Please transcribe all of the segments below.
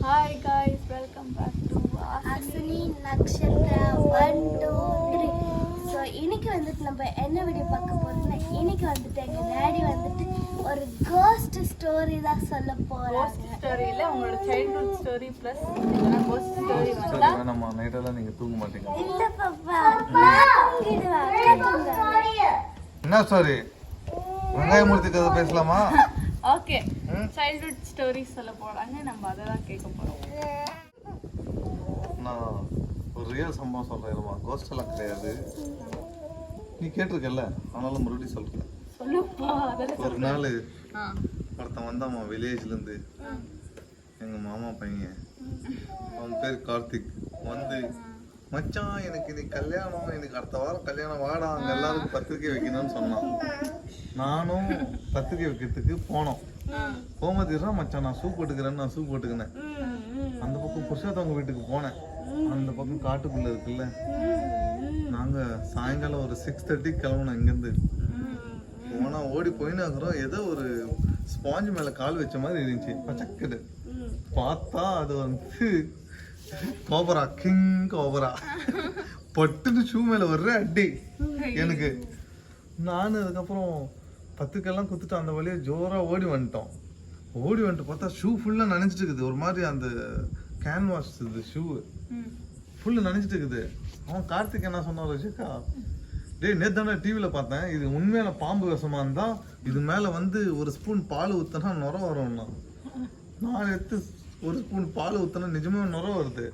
Hi guys, welcome back to Ashwini நட்சத்திர 1 2 3. So இன்னைக்கு வந்துட்டு நம்ம என்ன வீடியோ பார்க்க போறோம்னா இன்னைக்கு வந்துட்டு எங்க டாடி வந்துட்டு ஒரு கோஸ்ட் ஸ்டோரி தான் சொல்ல போறாங்க. கோஸ்ட் ஸ்டோரியில உங்களோட சைல்ட்ஹுட் ஸ்டோரி பிளஸ் இதெல்லாம் கோஸ்ட் ஸ்டோரி வந்தா நம்ம நைட்டெல்லாம் நீங்க தூங்க மாட்டீங்க. இல்ல பாப்பா நான் தூங்கிடுவேன். என்ன ஸ்டோரி? வெங்காயமூர்த்தி கதை பேசலாமா? ஓகே, சைல்ட்ஹுட் ஸ்டோரி சொல்ல போறாங்க, நம்ம அதை தான் கேட்க போறோம். நான் ஒரு ரியல் சம்பவம் சொல்றேன்மா, கோஸ்ட் எல்லாம் கிடையாது. நீ கேட்டிருக்கல, ஆனாலும் மறுபடியும் சொல்றேன். சொல்லுப்பா. அதெல்லாம் ஒரு நாள் ஆ ஒருத்தன் வந்தாம்மா வில்லேஜ்ல இருந்து. எங்க மாமா பையன், அவன் பேர் கார்த்திக். வந்து மச்சான் எனக்கு இன்னைக்கு கல்யாணம், எனக்கு அடுத்த வாரம் கல்யாணம், வாடா அங்க எல்லாருக்கும் பத்திரிக்கை வைக்கணும்னு சொன்னான். நானும் பத்திரிக்கை வைக்கிறதுக்கு போனோம். போகும்போது மச்சான் நான் சூப் போட்டுக்கிறேன்னு நான் சூப் போட்டுக்கினேன். அந்த பக்கம் புருஷத்தவங்க வீட்டுக்கு போனேன். அந்த பக்கம் காட்டுக்குள்ள இருக்குல்ல, நாங்க சாயங்காலம் ஒரு 6:30 கிளம்பணும் இங்கேருந்து. போனா ஓடி போயின்னு இருக்கிறோம். ஏதோ ஒரு ஸ்பாஞ்ச் மேல கால் வச்ச மாதிரி இருந்துச்சு. பச்சக்கடு பார்த்தா அது வந்து கோபரா, கிங் கோபரா. பட்டுன்னு ஷூ மேல வர்ற அடி எனக்கு. நானு அதுக்கப்புறம் பத்துக்கெல்லாம் குத்துட்டு அந்த வழியா ஜோரா ஓடி வந்துட்டு பார்த்தா ஷூ ஃபுல்லா நனைஞ்சிட்டு இருக்குது. ஒரு மாதிரி அந்த கேன்வாஸ் இது ஷூ ஃபுல்லு நனைஞ்சிட்டு இருக்குது. அவன் கார்த்திக் என்ன சொன்னான், ரஜிகா டேய் நேத்து தானே டிவியில பார்த்தேன், இது உண்மையான பாம்பு விஷமா இருந்தா இது மேல வந்து ஒரு ஸ்பூன் பால் ஊத்தினா நுர வரும்னா. நான் எடுத்து ஒரு ஸ்பூன் பால் ஊத்தினா நிஜமா நுர வருது.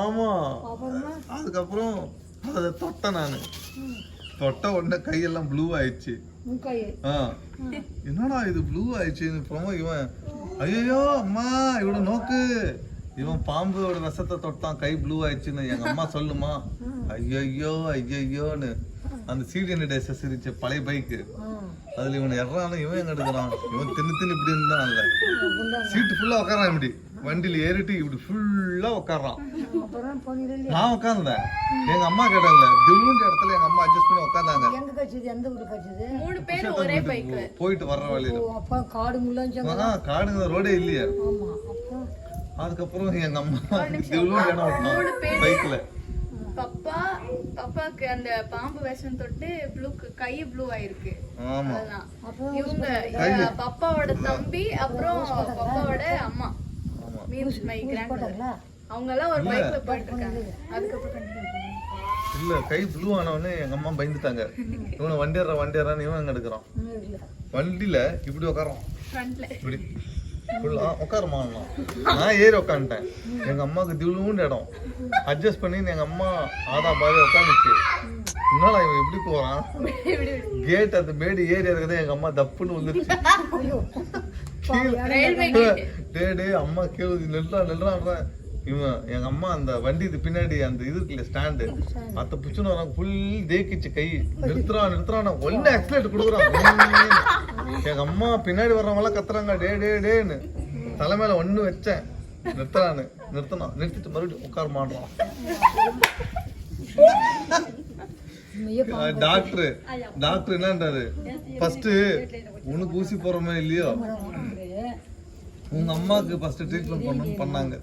ஆமா. அதுக்கப்புறம் அதை தொட்டேன். நானு தொட்ட உடனே கையெல்லாம் ப்ளூ ஆயிடுச்சு. என்னடா இது ப்ளூ ஆயிடுச்சு. இவன் ஐயோ அம்மா இவட நோக்கு, இவன் பாம்போட விஷத்தை தொட்டான், கை ப்ளூ ஆயிடுச்சுன்னு எங்க அம்மா சொல்லுமா. ஐயோன்னு அந்த சீடியன் டேஸ் சிரிச்ச பழைய பைக்கு, அதுல இவன் எறான இவன் எங்க எடுக்கிறான். இவன் தின்னு இப்படி இருந்தான். இல்ல சீட்டு ஃபுல்லா உட்காரான். இப்படி வண்டியில ஏறிட்டு இப்படி ஃபுல்லா உட்காரான். நான் உட்கார்ந்தேன். எங்க அம்மா கேட்டாங்கல்ல, திடீர்னு இடத்துல எங்க அம்மா அட்ஜஸ்ட் பண்ணி உட்கார்ந்தாங்க. மூணு பேரும் ஒரே பைக்ல போயிட்டு வர்ற வழியில காடுங்க ரோடே இல்லையா. அதுக்கப்புறம் எங்க அம்மா திடீர்னு இடம் விட்டான் பைக்ல. பப்பாக்கு அந்த பாம்பு விஷம் தொட்டு கை ப்ளூ ஆயிருக்கு. இவங்க பப்பாவோட தம்பி அப்புறம் பப்பாவோட அம்மா மீன்ஸ் மை கிராண்ட்மதர், அவங்க எல்லாம் ஒரு பைக்ல போயிட்டு இருக்காங்க. அதுக்கப்புறம் இல்ல கை ப்ளூ ஆனவனே எங்க அம்மா பயந்துட்டாங்க. இவனை வண்டியறான்னு இவன் எங்க எடுக்கிறான். வண்டியில இப்படி உட்காரான், இப்படி உட்காருமா. நான் ஏறி உட்காந்துட்டேன். எங்க அம்மாவுக்கு திவ்லூண்டு இடம் அட்ஜஸ்ட் பண்ணி எங்க அம்மா ஆதா பாதி உட்காந்துச்சு. என்னடா இவன் எப்படி போறான். கேட் அந்த மேடு ஏறி இருக்கிறதே எங்க அம்மா தப்புன்னு வந்துருச்சு. டே அம்மா கேள்வி நெல்றான். இவன் எங்க அம்மா அந்த வண்டி பின்னாடி அந்த இது இருக்குல்ல ஸ்டாண்டு, அத்த புச்சுன்னு வராங்க. ஃபுல் தேக்கிச்சு கை. நிறுத்துறான் ஒன்னு ஆக்சிலேட் கொடுக்குறான். எங்க அம்மா பின்னாடி வர்றவங்களாம் கத்துறாங்க டேன்னு. தலைமையில ஒண்ணு வச்சேன். நிறுத்தணும். நிறுத்திட்டு மறுபடியும் உட்கார மாட்டான். டாக்டர் என்னன்றாரு, ஃபர்ஸ்ட் உனக்கு ஊசி போறோமே இல்லையோ, உங்க அம்மாவுக்கு ஃபர்ஸ்ட் ட்ரீட்மெண்ட் பண்ணாங்க.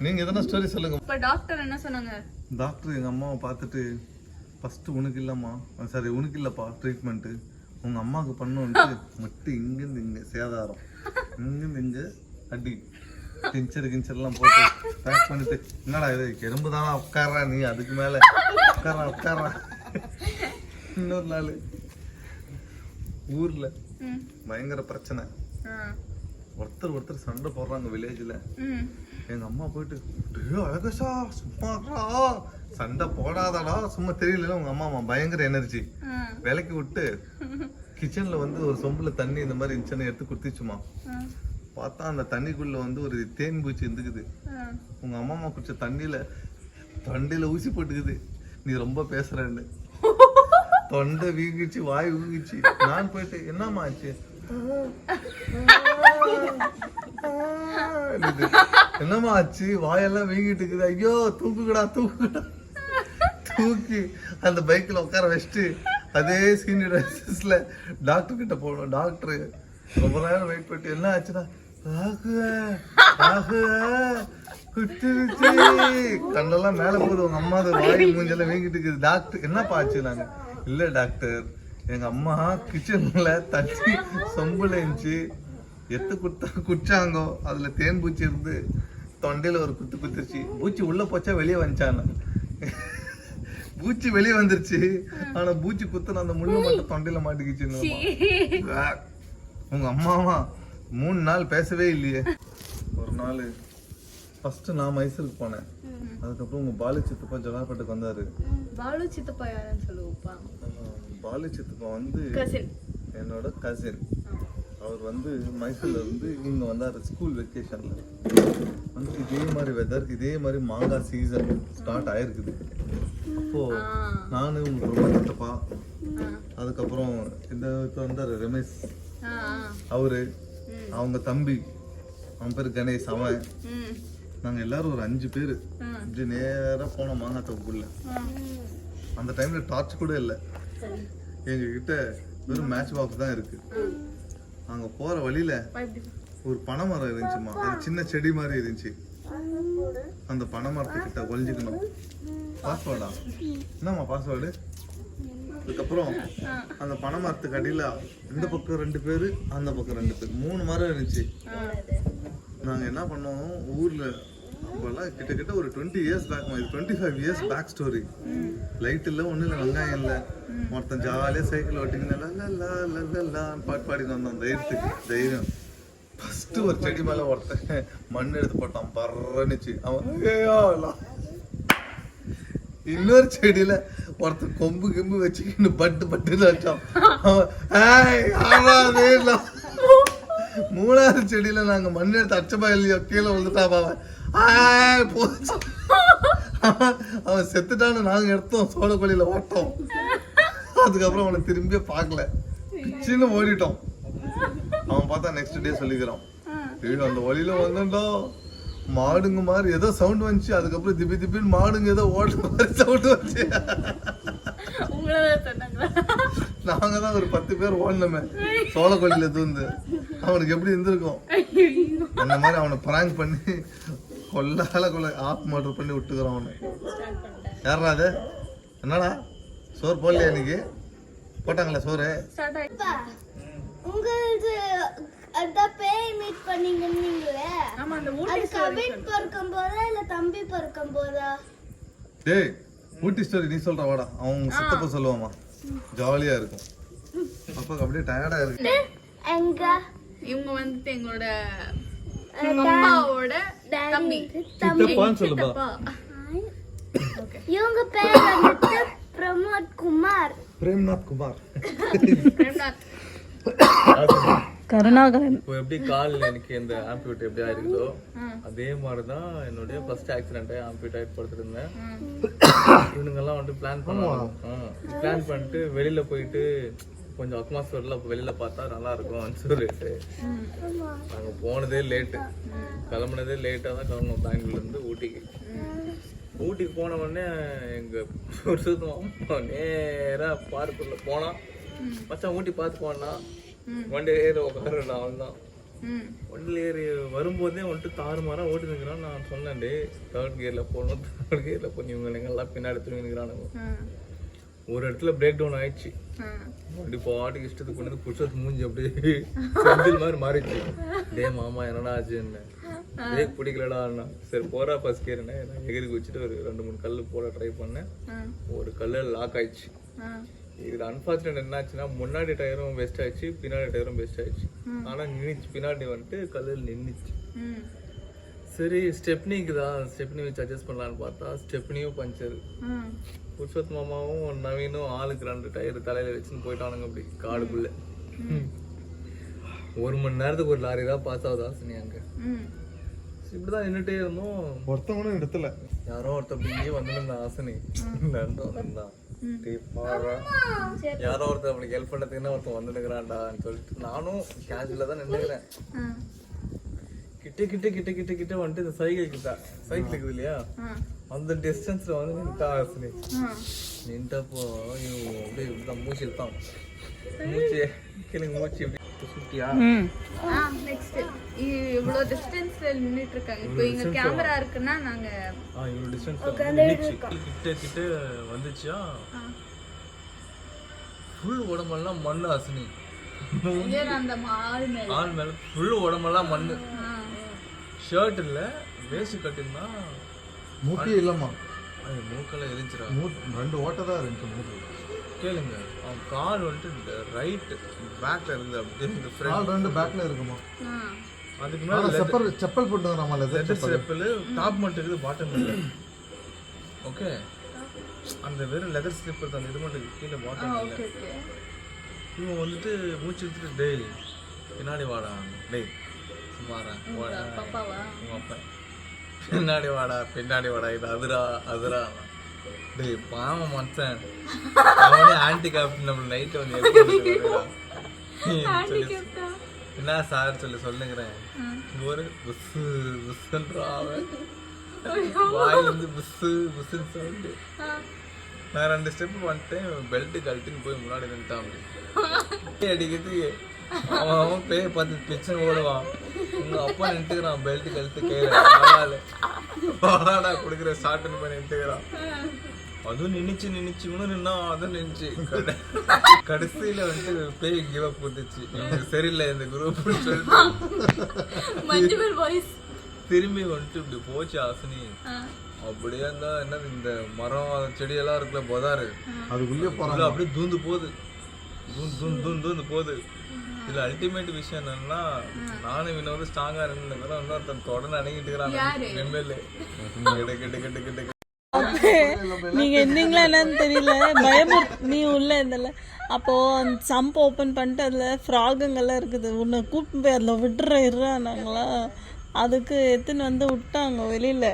நீங்க எதனா ஸ்டோரி சொல்லுங்க. இப்ப டாக்டர் என்ன சொன்னாங்க? டாக்டர் எங்க அம்மாவை பார்த்துட்டு ஃபர்ஸ்ட் உனக்கு இல்லப்பா ட்ரீட்மெண்ட், உங்க அம்மாவுக்கு பண்ணுன்ட்டு மட்டும் இங்கிருந்து இங்க சேதாரம், இங்கிருந்து இங்க அடி, கிஞ்சர்லாம் போட்டு பேக் பண்ணிட்டு, என்னடா இது எறும்பு தானா உட்கார்றா நீ, அதுக்கு மேல உட்கார்றா. இன்னொரு நாள் ஊர்ல பயங்கர பிரச்சனை, ஒருத்தர் சண்டை போடுறாங்க வில்லேஜ்ல. எங்க அம்மா போயிட்டு அழகசா சும்மாடா சண்டை போடாதடா, சும்மா தெரியல. உங்க அம்மா பயங்கர எனர்ஜி விலைக்கு விட்டு கிச்சன்ல வந்து ஒரு சொம்புல தண்ணி இந்த மாதிரி இருந்துச்சுன்னு எடுத்து குடுத்துச்சுமா. பார்த்தா அந்த தண்ணிக்குள்ள வந்து ஒரு தேன் பூச்சி இருந்துக்குது. உங்க அம்மா குடிச்ச தொண்டையில ஊசி போட்டுக்குது. நீ ரொம்ப பேசுறேன்னு. தொண்டை வீங்கிச்சு, வாய் வீங்கிச்சு. நான் போயிட்டு என்னம்மா ஆச்சு, என்னம்மா ஆச்சு, வாயெல்லாம் வீங்கிட்டு இருக்குது. ஐயோ தூக்குடா தூக்கி அந்த பைக்ல உட்கார வச்சுட்டு அதே சீனியர் டைசிஸ்ல டாக்டர் கிட்ட போகணும். டாக்டர் ரொம்ப நேரம் வெயிட் பண்ணிட்டு என்ன ஆச்சுன்னா குத்துருச்சு, கண்ணெல்லாம் மேல போகுது. உங்க அம்மா வாய் மூஞ்செல்லாம் வீங்கிட்டு இருக்குது. டாக்டர் என்னப்பா ஆச்சு? நாங்க இல்ல டாக்டர், எங்க அம்மா கிச்சன்ல தண்ணி சொம்புல இருந்துச்சு, குடிச்சாங்கோ, அதுல தேன் பூச்சி இருந்து தொண்டையில ஒரு குத்துருச்சு. பூச்சி உள்ள போச்சா வெளியே வந்துச்சான்னு? பூச்சி வெளியே வந்துருச்சு, ஆனா பூச்சி குத்துன அந்த முள்ளு மட்டும் தொண்டையில மாட்டிக்கிச்சுன்னு. உங்க அம்மாவா 3 நாள் பேசவே இல்லையே. ஒரு நாள் ஃபர்ஸ்ட் நான் மைசூருக்கு போனேன். அதுக்கப்புறம் உங்க பாலு சித்தப்பா ஜலாப்பட்டுக்கு வந்தாரு. பாலு சித்தப்பா யாருன்னு சொல்லுவோப்பா? பாலு சித்தப்பா வந்து என்னோட கசின். அவர் வந்து மைசூர்ல இருந்து இங்க வந்தாரு ஸ்கூல் வெக்கேஷன்ல. வந்து இதே மாதிரி வெதர், இதே மாதிரி மாங்காய் சீசன் ஸ்டார்ட் ஆயிருக்குது. அப்போ நானு உங்க ரொம்ப சித்தப்பா, அதுக்கப்புறம் இந்த வந்தாரு ரமேஷ், அவரு, அவங்க தம்பி, அவன் பேரு கணேஷ், அவன், நாங்க எல்லாரும் ஒரு 5 பேரு இப்படி நேரா போனோம் மாங்காய் தோப்புக்குள்ள. அந்த டைம்ல டார்ச் கூட இல்லை, எங்க கிட்ட வெறும் மேட்ச் பாக்ஸ் தான் இருக்கு. அங்க போற வழியில ஒரு பனைமரம் இருந்துச்சுமா, அது சின்ன செடி மாதிரி இருந்துச்சு. அந்த பனைமரத்துக்கிட்ட ஒளிஞ்சுக்கணும். பாஸ்வேர்டா என்னம்மா பாஸ்வேர்டு? அதுக்கப்புறம் அந்த பனைமரத்துக்கு அடியில இந்த பக்கம் 2 பேரு, அந்த பக்கம் 2 பேர், 3 மரம் இருந்துச்சு. நாங்க என்ன பண்ணோம், ஊர்ல அப்பெல்லாம் கிட்டத்தட்ட ஒரு 20 years back, 25 years back story. Light இல்ல, ஒண்ணு இல்ல, வெங்காயம் இல்ல, ஒருத்தன் ஜாலியா சைக்கிள் ஓட்டிங்கன்னா பாட்டு பாடிட்டு வந்தான். தைரியம் ஃபர்ஸ்ட் ஒரு செடி மேல ஒருத்தன் மண் எடுத்து போட்டான், பறந்துச்சு. அவன் இன்னொரு செடியில ஒருத்தன் கொம்பு கிம்பு வச்சுக்கின்னு பட்டு வச்சான். மூணாவது செடியில நாங்க மண் எடுத்து அச்சப்பா இல்லையோ கீழே விழுந்துட்டான். போச்சு, அவன் செத்துட்டான்னு நாங்க எடுத்தோம், சோழக்கொல்லியில ஓட்டோம். அதுக்கப்புறம் அவனை திரும்பியே பார்க்கல, பிச்சுன்னு ஓடிட்டோம். அவன் பார்த்தா நெக்ஸ்ட் டே சொல்லிக்கிறான், அந்த வழியில வந்துட்டோம், மாடுங்க மாதிரி ஏதோ சவுண்ட் வந்துச்சு. அதுக்கப்புறம் திப்பின்னு மாடுங்க ஏதோ ஓடுற மாதிரி சவுண்ட் வந்துச்சு. நாங்க தான் ஒரு 10 பேர் ஓடணுமே சோழக்கொல்லியில தூந்து. அவனுக்கு எப்படி இருந்திருக்கும்? அந்த மாதிரி அவனை பிராங்க் பண்ணி கொள்ள ஆப் மோட்டர் பண்ணி விட்டுக்கிறோம் அவனை. யாரா அது? என்னடா சோறு போடலையா இன்னைக்கு? போட்டாங்களா சோறு? உங்களுக்கு அந்த பேய் மீட் பண்ணீங்கன்னீங்களே, அது கவின் பிறக்கும் போதா இல்ல தம்பி பிறக்கும் போதா? டேய் ஊட்டி ஸ்டோரி நீ சொல்ற வாடா, அவங்க சித்தப்பா சொல்லுவாமா, ஜாலியா இருக்கும். அப்பாக்கு அப்படியே டயர்டா இருக்கு. எங்க இவங்க வந்துட்டு எங்களோட அப்பாவோட தம்பி, சித்தப்பான்னு சொல்லுப்பா. இவங்க பேர் வந்துட்டு பிரேம்நாத் குமார். கருணாகரன். இப்போ எப்படி காலில் எனக்கு இந்த ஆம்பியூட் எப்படி ஆயிருக்குதோ அதே மாதிரி தான் என்னுடைய ஃபர்ஸ்ட் ஆக்சிடென்ட் ஆம்பியூட் ஆகிட்டு படுத்துருந்தேன். இவனுங்கெல்லாம் வந்துட்டு பிளான் பண்ணிட்டு வெளியில போயிட்டு கொஞ்சம் அட்மாஸ்பியர்ல வெளியில பார்த்தா நல்லா இருக்கும்னு சொல்லிட்டு நாங்க போனதே லேட்டு, கிளம்புனதே லேட்டாக தான் கிளம்பணும் பெங்களூர்லேருந்து ஊட்டிக்கு. ஊட்டிக்கு போன உடனே எங்க நேரா பார்க்குள்ள போனா மச்சான் ஊட்டி பார்த்து போனா வண்டியில ஏறி உட்காருண்ணா. அவன் தான் வண்டியில் ஏறி வரும்போதே வந்துட்டு தாறுமாறாக ஓட்டுனுங்கிறான். நான் சொன்னேன், டே 3rd கியரில் போகணும், 3rd கியரில் போய் இவங்க எல்லாம் பின்னாடி தூங்கினுங்கிறானுங்க. ஒரு இடத்துல பிரேக் டவுன் ஆயிடுச்சு. அப்படி பாட்டுக்கு இஷ்டத்துக்கு கொண்டு புஷத்து மூஞ்சி அப்படியே செந்தில் மாதிரி மாறிடுச்சு. டே மாமா என்னடா ஆச்சுன்னு, பிரேக் பிடிக்கலடா. சரி போறா ஃபர்ஸ்ட் கியர்னு நான் எகிரி குச்சிட்டு ஒரு 2-3 கல் போட ட்ரை பண்ணேன். ஒரு கல்லு லாக் ஆயிடுச்சு. இது அன்பார்ச்சுனேட் என்னாச்சுன்னா முன்னாடி டயரும் பெஸ்ட் ஆயிடுச்சு, பின்னாடி டயரும் பெஸ்ட் ஆயிடுச்சு. ஆனா நின்றுச்சு, பின்னாடி வந்துட்டு கல்லில் நின்றுச்சு. சரி ஸ்டெப்னிக்கு தான், ஸ்டெப்னி வச்சு அட்ஜஸ்ட் பண்ணலான்னு பார்த்தா ஸ்டெப்னியும் பஞ்சரு. புருஷோத் மாமாவும் நவீனும் ஆளுக்கு 2 டயர் தலையில வச்சுன்னு போயிட்டானுங்க அப்படி காடுக்குள்ள. 1 மணி நேரத்துக்கு ஒரு லாரி தான் பாஸ் ஆகுது ஆசினி அங்க. இப்படிதான் நின்றுட்டே இருந்தோம். ஒருத்தவங்களும் இடத்துல யாரோ ஒருத்தர் அப்படியே வந்துருந்தா ஆசினி வந்தான். யாரோ ஒருத்தர் அவனுக்கு ஹெல்ப் பண்ணதுக்குன்னா ஒருத்தன் வந்துடுக்கிறான்டான்னு சொல்லிட்டு நானும் கேஷுவலா தான் நின்றுக்கிறேன். கிட்ட கிட்ட கிட்ட கிட்ட கிட்ட வந்துட்டு இந்த சைக்கிள் இருக்குது இல்லையா அந்த டிஸ்டன்ஸ்ல வந்து நின்ட்டா ஹாசினி. நின்றப்போ அப்படியே இப்படிதான் மூச்சு இழுத்தான். மூச்சு கீழே மூச்சு இப்படி சுட்டியா நெக்ஸ்ட் இவ்வளோ டிஸ்டன்ஸ்ல நின்னுட்டு இருக்காங்க. இப்போ இங்க கேமரா இருக்குன்னா நாங்க இவ்வளோ டிஸ்டன்ஸ் கிட்ட கிட்ட வந்துச்சா ஃபுல் உடம்பெல்லாம் மண்ணு ஹாசினி. அந்த ஆள் மேல ஃபுல் உடம்பெல்லாம் மண்ணு. ஷர்ட் இல்ல வேஸ்ட் கட்டிருந்தா மூக்கே இல்லம்மா. அது மூக்கெல்லாம் எரிஞ்சிரா. 2 ஓட்டை தான் இருந்துச்சு மூக்கு. கேளுங்க, அவன் கால் வந்துட்டு ரைட் பேக்ல இருந்து அப்படியே இந்த கால் 2 பேக்ல இருக்குமா. அதுக்கு மேல செப்பல் போட்டுங்கறாமா. லெதர் செப்பல் டாப் மட்டும் இருக்குது, பாட்டம் இல்ல. ஓகே, அந்த வெறும் லெதர் ஸ்லிப்பர் தான், இது மட்டும் கீழே பாட்டம் இல்ல. இவன் வந்துட்டு மூச்சு எடுத்துட்டு டேய் பின்னாடி வாடா, டேய் சும்மாடா வாடா, உங்க அப்பா பின்னாடி வாடா பின்னாடி வாடா, இது அதுரா அதுரா. டேய் பாவம் மனுஷன், அவனே ஆன்டி கேப்டன் நம்ம நைட்டு வந்து என்ன சார் சொல்லுங்கிறேன். ஒரு புஸ்ஸு புஸ்ஸுன்றா அவன் வாயிலிருந்து புஸ்ஸு புஸ்ஸுன்னு சவுண்டு. நான் 2 ஸ்டெப் வந்துட்டேன், பெல்ட் கழட்டின்னு போய் முன்னாடி நின்ட்டான். அப்படி அடிக்கிறதுக்கு அவன் பேய பார்த்து பிச்சை ஓடுவான். உங்க அப்பா நின்றுக்கிறான், பெல்ட் கழுத்து கையில வாடா கொடுக்குற ஷார்ட்னு போய் நின்றுக்கிறான். அதுவும் நின்னுச்சு இன்னும் நின்னா அதுவும் நின்றுச்சு. கடைசியில வந்துட்டு பேய் கிவ் அப் கொடுத்துச்சு. சரியில்லை இந்த குரூப் சொல்லிட்டு திரும்பி வந்துட்டு இப்படி போச்சு ஹாசினி. அப்படியே இருந்தா என்ன இந்த மரம் செடியெல்லாம் இருக்குல்ல பொதாரு, அதுக்குள்ளே போறாங்க. அப்படியே தூந்து போகுது போகுது. இதுல அல்டிமேட் விஷயம் என்னன்னா, நானும் வினோத ஸ்ட்ராங்கா இருந்தேன், இன்னொருத்தன் தொடர்ந்து அடங்கிட்டு இருக்கிறான் எம்எல்ஏ. நீங்க இருந்தீங்களா என்னன்னு தெரியல, நீ உள்ள இருந்தல. அப்போ அந்த சம்ப் ஓப்பன் பண்ணிட்டு அதுல ஃப்ராகுங்கெல்லாம் இருக்குது. உன்னை கூப்பிட்டு போய் அதில் விட்டுறாங்களா, அதுக்கு எத்தனை வந்து விட்டாங்க வெளியில.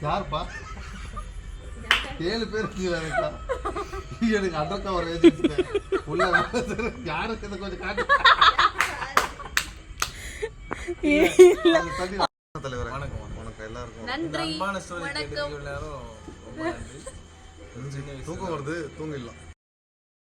யாருப்பா 7 பேர் எனக்கு அடக்கா ஒரு உள்ள யாருக்கு இதை கொஞ்சம் காட்டு. தலைவர் வணக்கம். வணக்கம் எல்லாருக்கும். நன்றி. அன்பான ஸ்டோரி கேட்குறவங்க எல்லாரும் ரொம்ப நன்றி. தூக்கம் வருது, தூங்கிடலாம்.